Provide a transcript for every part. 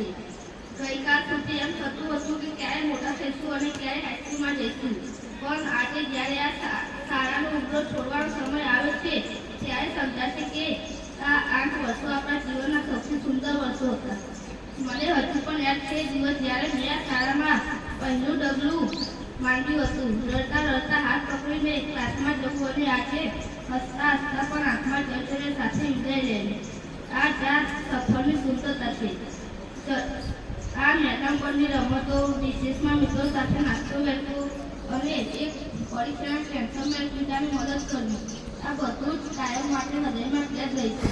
છે. ગઈકાલ સુધી એમ થતું હતું કે ક્યારે મોટા થઈશું અને ક્યારે હાઈસ્કૂલમાં જઈશું, પણ આજે જ્યારે આ શાળાનો ઉમરો છોડવાનો સમય આવે છે ત્યારે સમજાશે કે આ 8 વર્ષો આપણા જીવનના સૌથી સુંદર વર્ષો હતા. મને હજુ પણ યાદ છે દિવસ જ્યારે મેં આ શાળામાં પહેલું ડગલું માંડ્યું હતું. રડતા રડતા હાથ પકડીને ક્લાસમાં જવું અને આજે હસતા હસતા પણ આંખમાં જળજળે સાથે વિદાય લેવી. આ ચાર સફરની સુંદરતા છે. આ મેદાન પરની રમતો, વિશેષમાં મિત્રો સાથે નાસ્તો કરવો અને એક પરીક્ષાના ટેન્શનમાં એકબીજાની મદદ કરવી, આ બધું જ કાયમ માટે હૃદયમાં કેદ રહી છે.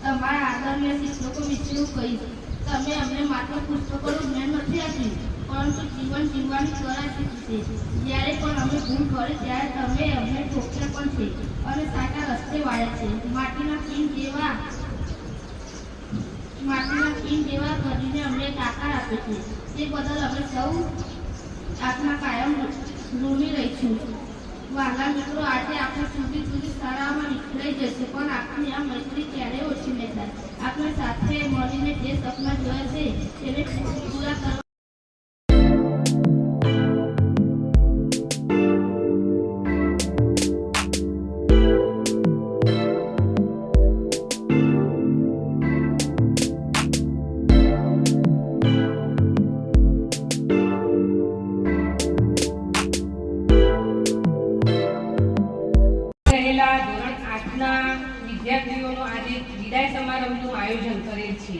તમારા આદરણીય શિક્ષકો વિશે હું કહીશ, તમે અમને માત્ર પુસ્તકોનું જ્ઞાન નથી આપ્યું, પરંતુ જીવન જીવવાની કળા શીખી છે. જ્યારે પણ અમે ભૂલ કરે ત્યારે તમે અમને ઠોક્યા પણ છે અને સાચા રસ્તે વાળ્યા છે. માટીના પિન જેવા કરીને અમને આકાર આપે છે. તે બદલ અમે સૌ આપના કાયમ ઋણી રહીશું. વાલા મિત્રો, આજે આપણે જુદી શાળાઓમાં નીકળાઈ જશે, પણ આપણી આ મૈત્રી ક્યારેય ઓછી નહીં થાય. આપણે સાથે મળીને જે સપના જોયા છે તેને પૂરા કરવા વિદ્યાર્થીઓનો આજે વિદાય સમારંભનું આયોજન કરેલ છે.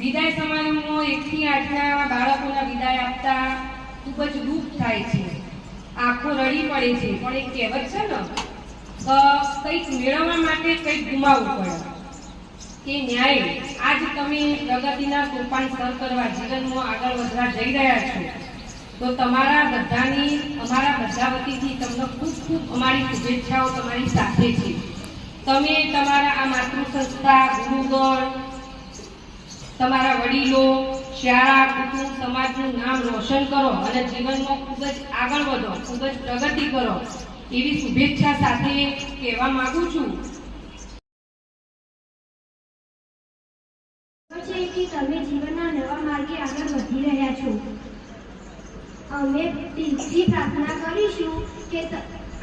વિદાય સમારંભમાં 1 થી 8ના બાળકોના વિદાય આપતા ખૂબ જ દુઃખ થાય છે, આંખો રડી પડે છે. પણ એક કહેવત છે ને, કંઈક મેળવવા માટે કંઈક ગુમાવવું પડે કે ન્યાય. આજ તમે પ્રગતિના સોપાન સર કરવા જીવનમાં આગળ વધવા જઈ રહ્યા છો, તો તમારા બધાની અમારા બધા વતીથી તમને ખૂબ ખૂબ અમારી શુભેચ્છાઓ તમારી સાથે છે. તમે તમારા આ માતૃ સંસ્થા, ગુરુગણ, તમારા વડીલો, શાળા, કુટુંબ, સમાજનું નામ રોશન કરો અને જીવનમાં ખૂબ જ આગળ વધો, ખૂબ જ પ્રગતિ કરો એવી શુભેચ્છા સાથે કહેવા માંગુ છું. તમે જીવનના નવા માર્ગે આગળ વધી રહ્યા છો. અમે દિલથી પ્રાર્થના કરીશું કે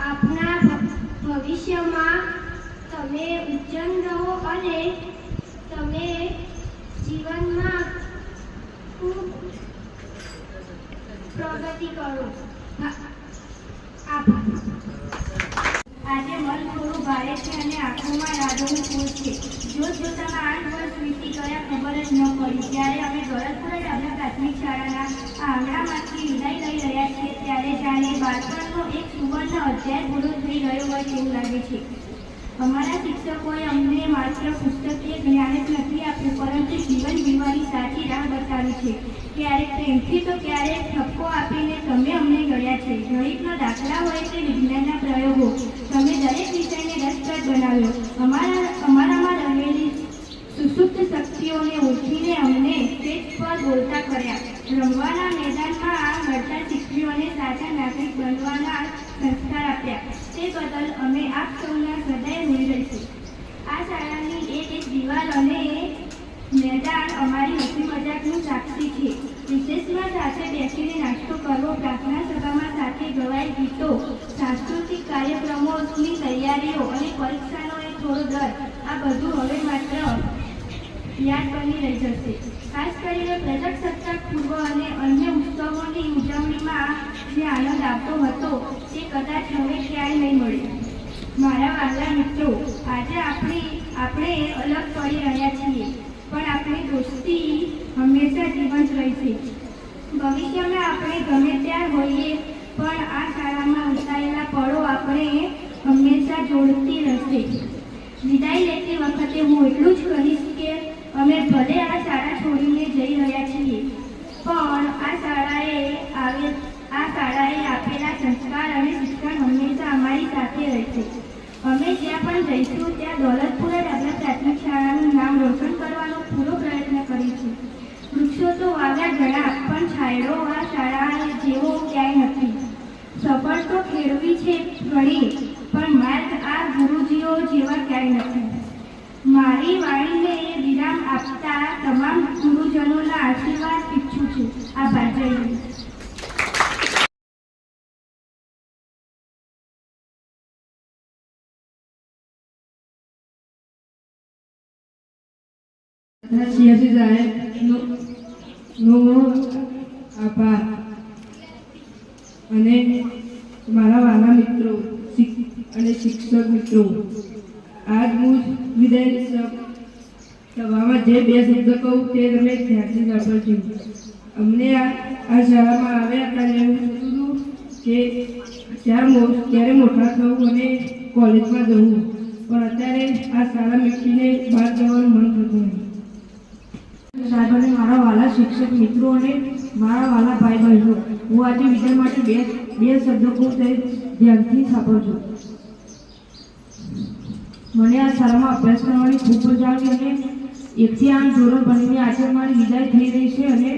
આપના ભવિષ્યમાં તમે ઉજ્જવલ રહો અને તમે જીવનમાં ખૂબ પ્રગતિ કરો. આજે મન થોડું ભારે છે અને આંખોમાં યાદોનું પૂર છે. જોતજોતામાં 8 વર્ષ વીતી ગયા ખબર જ ન પડી. ત્યારે અમે દોલતપુરા ડાબલા પ્રાથમિક શાળાના આંગણામાંથી વિદાય લઈ રહ્યા છીએ ત્યારે જાણે બાળપણનો એક સુવર્ણ અધ્યાય પૂરો થઈ ગયો હોય તેવું લાગે છે. અમારા શિક્ષકોએ અમને માત્ર પુસ્તકીય જ્ઞાન જ નથી આપ્યું, પરંતુ જીવન જીવવાની સાચી રાહ બતાવી છે. ક્યારેક પ્રેમથી તો ક્યારેક ઠપકો આપીને તમે અમને ગળ્યા છે. ગણિતનો દાખલા હોય કે વિજ્ઞાનના પ્રયોગો, તમે દરેક વિષયને રસપ્રદ બનાવ્યો. અમારામાં રહેલી સુસુપ્ત શક્તિઓને ઓળખીને અમને સ્ટેજ પર બોલતા કર્યા. રમવાના મેદાનમાં લડતા શીખ્યું અને સાચા નાગરિક બનવાના સંસ્કાર આપ્યા. તે બદલ અમે આપ સૌના હૃદય ઋણી રહીશું. આ શાળાની એક દિવાલ અને મેદાન અમારી હસી મજાકનું સાક્ષી છે. વિશેષમાં સાથે બેસીને નાસ્તો કરવો, પ્રાર્થના સભામાં સાથે ગવાયેલ ગીતો, સાંસ્કૃતિક કાર્યક્રમોની તૈયારીઓ અને પરીક્ષાનો એક થોડો ડર, આ બધું હવે માત્ર યાદ બની રહી જશે. ખાસ કરીને પ્રજાસત્તાક પૂર્વ અને અન્ય ઉત્સવોની ઉજવણીમાં જે આનંદ આવતો હતો તે કદાચ હવે ક્યાંય નહીં મળે. મારા વહાલા મિત્રો, આજે આપણે અલગ પડી રહ્યા છીએ, પણ આપણી દોસ્તી હંમેશા જીવંત રહેશે. ભવિષ્યમાં આપણે ગમે ત્યાં હોઈએ, પણ આ શાળામાં વિતાયેલા પળો આપણે હંમેશા જોડતી રહેશે. વિદાય લેતી વખતે હું એટલું જ કહીશ કે અમે ભલે આ શાળા છોડીને જઈ રહ્યા છીએ, પણ આ શાળાએ આપેલા સંસ્કાર અને શિક્ષણ હંમેશા અમારી સાથે રહેશે. અમે જ્યાં પણ જઈશું ત્યાં દોલતપુરા ડાબલા પ્રાથમિક શાળાનું નામ રોશન કરવાનો પૂરો પ્રયત્ન કરીશું. વૃક્ષો તો વાવ્યા ઘણા, પણ છાંયડો આ શાળા જેવો ક્યાંય નથી. સફળ તો ખેડવી છે ઘણી, પણ માર્ગ આ ગુરુજીઓ જેવા ક્યાંય નથી. મારી સિયાસી સાહેબનો આભાર અને મારા વાલા મિત્રો અને શિક્ષક મિત્રો, આજ હું વિદાય સભામાં જે બે શબ્દ કહું તે તમે ધ્યાનથી સાંભળજો. અમને આ શાળામાં આવ્યા ત્યારે એવું થતું હતું કે ક્યારે મોટા થવું અને કોલેજમાં જવું, પણ અત્યારે આ શાળા મૂકીને બહાર જવાનું મન થતું નથી. સાહેબ અને મારા વાલા શિક્ષક મિત્રો અને મારા વાલા ભાઈ બહેનો, હું આજે વિદાય માટે બે શબ્દો કહું તે ધ્યાનથી સાંભળજો. મને આ શાળામાં અભ્યાસ કરવાની ખૂબ મજા આવી અને 1 થી 8 ધોરણ ભણીને આજે મારી વિદાય થઈ રહી છે અને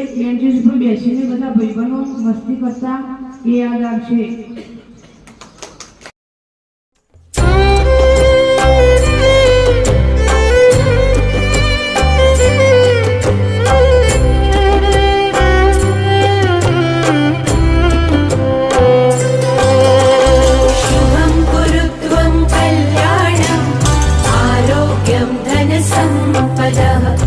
એક બેન્ચીસ પર બેસીને બધા ભાઈબંધો મસ્તી કરતા એ યાદ આવશે. आरोग्यं धनसम्पदः